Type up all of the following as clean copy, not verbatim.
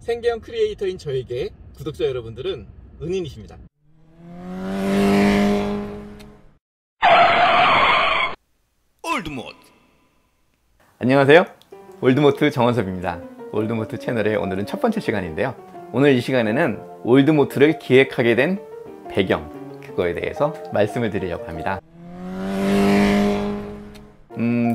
생계형 크리에이터인 저에게 구독자 여러분들은 은인이십니다. 올드모트. 안녕하세요, 올드모트 정원섭입니다. 올드모트 채널의 오늘은 첫 번째 시간인데요, 오늘 이 시간에는 올드모트를 기획하게 된 배경, 그거에 대해서 말씀을 드리려고 합니다.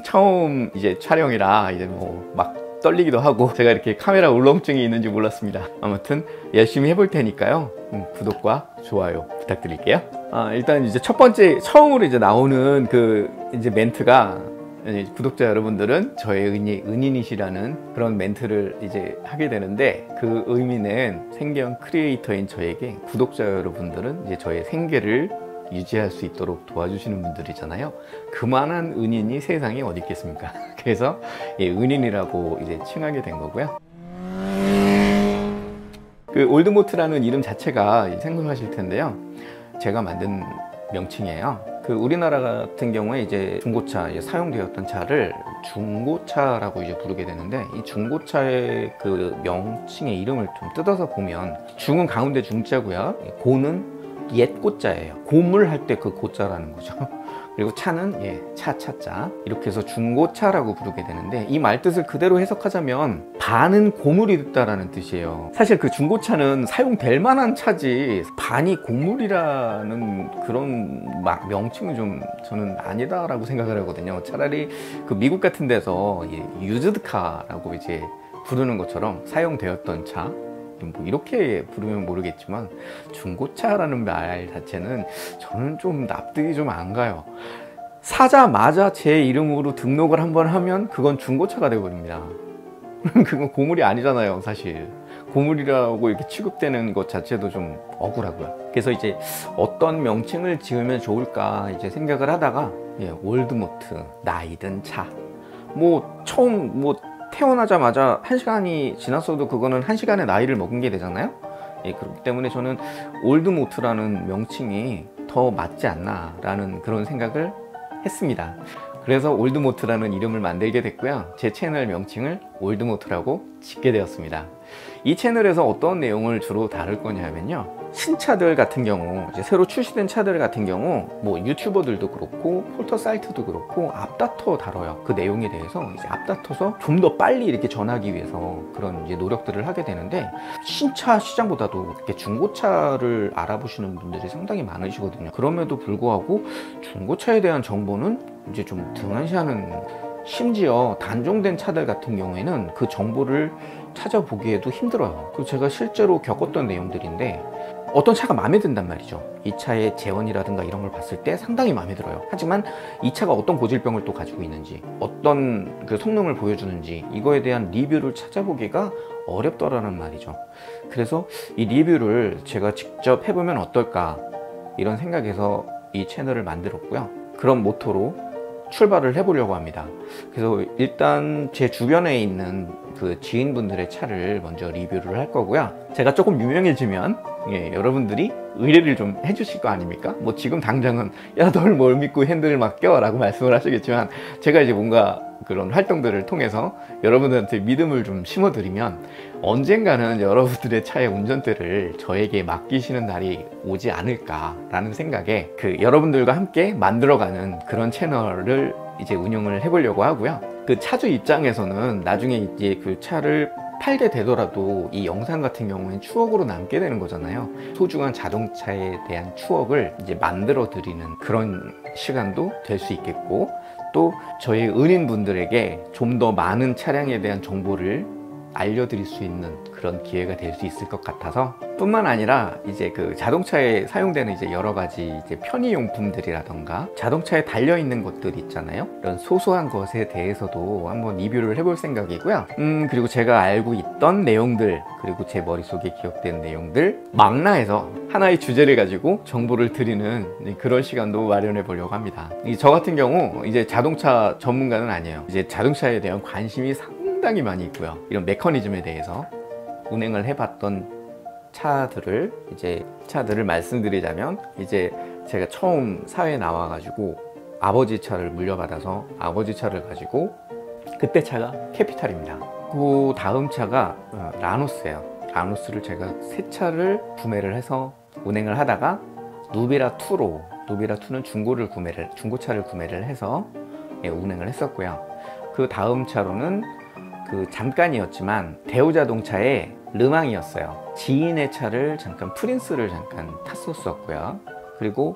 처음 이제 촬영이라 이제 막 떨리기도 하고 제가 이렇게 카메라 울렁증이 있는지 몰랐습니다. 아무튼 열심히 해볼 테니까요, 구독과 좋아요 부탁드릴게요. 일단 이제 첫 번째 처음으로 이제 나오는 그 이제 멘트가, 구독자 여러분들은 저의 은인이시라는 그런 멘트를 이제 하게 되는데, 그 의미는 생계형 크리에이터인 저에게 구독자 여러분들은 이제 저의 생계를 유지할 수 있도록 도와주시는 분들이잖아요. 그만한 은인이 세상에 어디 있겠습니까? 그래서 은인이라고 이제 칭하게 된 거고요. 그 올드모트라는 이름 자체가 생소하실 텐데요, 제가 만든 명칭이에요. 그 우리나라 같은 경우에 이제 중고차, 사용되었던 차를 중고차라고 이제 부르게 되는데, 이 중고차의 그 명칭의 이름을 좀 뜯어서 보면, 중은 가운데 중자고요, 고는 옛 고자예요. 고물할 때 그 고자라는 거죠. 그리고 차는 차자, 이렇게 해서 중고차라고 부르게 되는데, 이 말뜻을 그대로 해석하자면 반은 고물이 됐다라는 뜻이에요. 사실 그 중고차는 사용될 만한 차지, 반이 고물이라는 그런 명칭은 좀 저는 아니다라고 생각을 하거든요. 차라리 그 미국 같은 데서 유즈드카라고 이제 부르는 것처럼 사용되었던 차, 뭐 이렇게 부르면 모르겠지만 중고차라는 말 자체는 저는 좀 납득이 좀 안 가요. 사자마자 제 이름으로 등록을 한번 하면 그건 중고차가 되어버립니다. 그건 고물이 아니잖아요. 사실 고물이라고 이렇게 취급되는 것 자체도 좀 억울하고요. 그래서 이제 어떤 명칭을 지으면 좋을까 이제 생각을 하다가, 올드모트, 나이든 차, 처음 태어나자마자 1시간이 지났어도 그거는 1시간의 나이를 먹은 게 되잖아요. 그렇기 때문에 저는 올드모트라는 명칭이 더 맞지 않나 라는 그런 생각을 했습니다. 그래서 올드모트라는 이름을 만들게 됐고요, 제 채널 명칭을 올드모트라고 짓게 되었습니다. 이 채널에서 어떤 내용을 주로 다룰 거냐면요, 신차들 같은 경우, 이제 새로 출시된 차들 같은 경우, 유튜버들도 그렇고 폴터 사이트도 그렇고 앞다퉈 다뤄요. 그 내용에 대해서 이제 앞다퉈서 좀 더 빨리 이렇게 전하기 위해서 그런 이제 노력들을 하게 되는데, 신차 시장보다도 이렇게 중고차를 알아보시는 분들이 상당히 많으시거든요. 그럼에도 불구하고 중고차에 대한 정보는 이제 좀 등한시하는, 심지어 단종된 차들 같은 경우에는 그 정보를 찾아보기에도 힘들어요. 그리고 제가 실제로 겪었던 내용들인데, 어떤 차가 마음에 든단 말이죠. 이 차의 재원이라든가 이런 걸 봤을 때 상당히 마음에 들어요. 하지만 이 차가 어떤 고질병을 또 가지고 있는지, 어떤 그 성능을 보여주는지, 이거에 대한 리뷰를 찾아보기가 어렵더라는 말이죠. 그래서 이 리뷰를 제가 직접 해보면 어떨까, 이런 생각에서 이 채널을 만들었고요. 그런 모토로 출발을 해보려고 합니다. 그래서 일단 제 주변에 있는 그 지인분들의 차를 먼저 리뷰를 할 거고요. 제가 조금 유명해지면 여러분들이 의뢰를 좀 해주실 거 아닙니까? 지금 당장은 야, 널 뭘 믿고 핸들을 맡겨? 라고 말씀을 하시겠지만, 제가 이제 뭔가 그런 활동들을 통해서 여러분들한테 믿음을 좀 심어드리면 언젠가는 여러분들의 차의 운전대를 저에게 맡기시는 날이 오지 않을까라는 생각에, 여러분들과 함께 만들어가는 그런 채널을 이제 운영을 해보려고 하고요. 그 차주 입장에서는 나중에 이제 그 차를 팔게 되더라도 이 영상 같은 경우는 추억으로 남게 되는 거잖아요. 소중한 자동차에 대한 추억을 이제 만들어 드리는 그런 시간도 될 수 있겠고, 또 저희 은인분들에게 좀 더 많은 차량에 대한 정보를 알려드릴 수 있는 그런 기회가 될 수 있을 것 같아서, 뿐만 아니라 이제 그 자동차에 사용되는 이제 여러 가지 이제 편의용품들이라던가 자동차에 달려있는 것들 있잖아요. 이런 소소한 것에 대해서도 한번 리뷰를 해볼 생각이고요. 그리고 제가 알고 있던 내용들, 그리고 제 머릿속에 기억된 내용들 망라해서 하나의 주제를 가지고 정보를 드리는 그런 시간도 마련해 보려고 합니다. 저 같은 경우 이제 자동차 전문가는 아니에요. 이제 자동차에 대한 관심이 상당히 많이 있고요. 이런 메커니즘에 대해서 운행을 해봤던 차들을 말씀드리자면, 이제 제가 처음 사회에 나와가지고 아버지 차를 물려받아서 아버지 차를 가지고, 그때 차가 캐피탈입니다. 그 다음 차가 라노스예요. 라노스를 제가 새 차를 구매를 해서 운행을 하다가 누비라2로, 누비라2는 중고차를 구매를 해서 운행을 했었고요. 그 다음 차로는 잠깐이었지만 대우자동차의 르망이었어요. 지인의 차를 잠깐 프린스를 잠깐 탔었고요. 그리고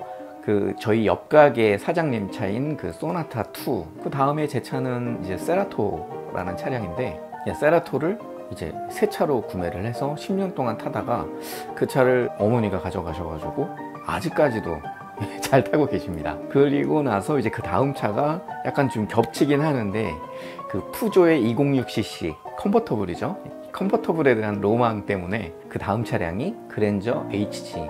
저희 옆 가게 사장님 차인 소나타2, 그 다음에 제 차는 이제 세라토라는 차량인데, 세라토를 이제 새 차로 구매를 해서 10년 동안 타다가 그 차를 어머니가 가져가셔가지고 아직까지도 잘 타고 계십니다. 그리고 나서 이제 그 다음 차가 약간 좀 겹치긴 하는데 푸조의 206cc 컨버터블이죠. 컨버터블에 대한 로망 때문에 그 다음 차량이 그랜저 HG,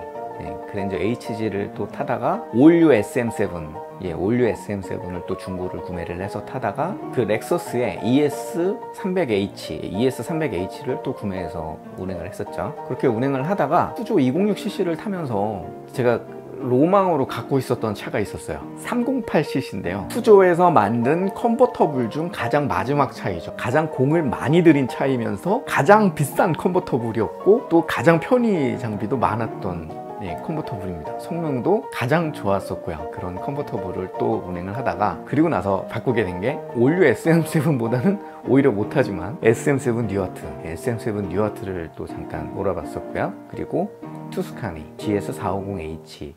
그랜저 HG를 또 타다가 올류 SM7, 올류 SM7을 또 중고를 구매를 해서 타다가 렉서스의 ES300H를 또 구매해서 운행을 했었죠. 그렇게 운행을 하다가 푸조 206cc를 타면서 제가 로망으로 갖고 있었던 차가 있었어요. 308cc인데요. 푸조에서 만든 컨버터블 중 가장 마지막 차이죠. 가장 공을 많이 들인 차이면서 가장 비싼 컨버터블이었고 또 가장 편의 장비도 많았던 컨버터블입니다. 성능도 가장 좋았었고요. 그런 컨버터블을 또 운행을 하다가 그리고 나서 바꾸게 된 게 올류 SM7보다는 오히려 못하지만 SM7 뉴아트를 또 잠깐 몰아봤었고요. 그리고 투스카니 GS450H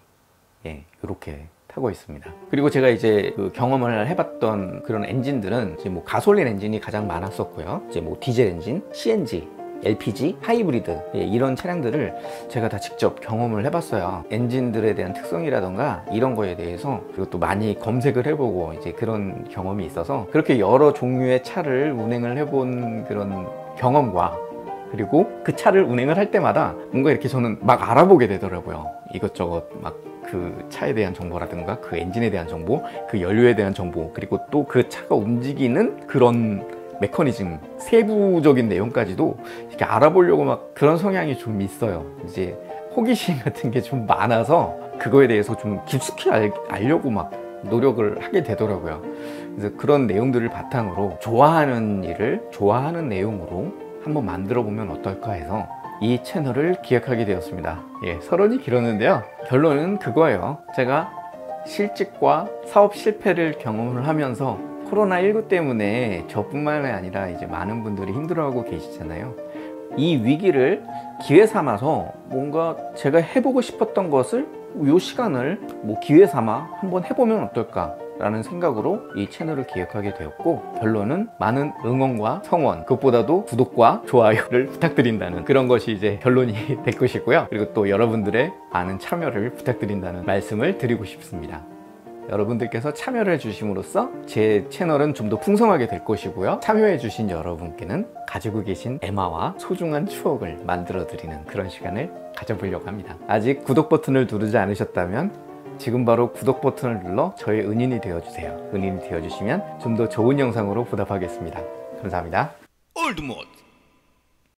이렇게 타고 있습니다. 그리고 제가 이제 경험을 해봤던 그런 엔진들은 이제 가솔린 엔진이 가장 많았었고요. 이제 디젤 엔진, CNG, LPG, 하이브리드 이런 차량들을 제가 다 직접 경험을 해봤어요. 엔진들에 대한 특성이라던가 이런 거에 대해서 그리고 또 많이 검색을 해보고 이제 그런 경험이 있어서 그렇게 여러 종류의 차를 운행을 해본 그런 경험과 그리고 그 차를 운행을 할 때마다 뭔가 이렇게 저는 막 알아보게 되더라고요. 이것저것 막 차에 대한 정보라든가 엔진에 대한 정보, 연료에 대한 정보, 그리고 또 그 차가 움직이는 그런 메커니즘, 세부적인 내용까지도 이렇게 알아보려고 막 그런 성향이 좀 있어요. 이제 호기심 같은 게 좀 많아서 그거에 대해서 좀 깊숙이 알려고 막 노력을 하게 되더라고요. 그래서 그런 내용들을 바탕으로 좋아하는 일을 좋아하는 내용으로 한번 만들어 보면 어떨까 해서 이 채널을 기획하게 되었습니다. 서론이 길었는데요. 결론은 그거예요. 제가 실직과 사업 실패를 경험을 하면서 코로나19 때문에 저뿐만이 아니라 이제 많은 분들이 힘들어하고 계시잖아요. 이 위기를 기회 삼아서 뭔가 제가 해보고 싶었던 것을 이 시간을 기회 삼아 한번 해보면 어떨까 라는 생각으로 이 채널을 기획하게 되었고, 결론은 많은 응원과 성원, 그것보다도 구독과 좋아요를 부탁드린다는 그런 것이 이제 결론이 될 것이고요. 그리고 또 여러분들의 많은 참여를 부탁드린다는 말씀을 드리고 싶습니다. 여러분들께서 참여를 해주심으로써 제 채널은 좀 더 풍성하게 될 것이고요. 참여해주신 여러분께는 가지고 계신 애마와 소중한 추억을 만들어드리는 그런 시간을 가져보려고 합니다. 아직 구독 버튼을 누르지 않으셨다면 지금 바로 구독 버튼을 눌러 저의 은인이 되어주세요. 은인이 되어주시면 좀 더 좋은 영상으로 보답하겠습니다. 감사합니다. 올드모드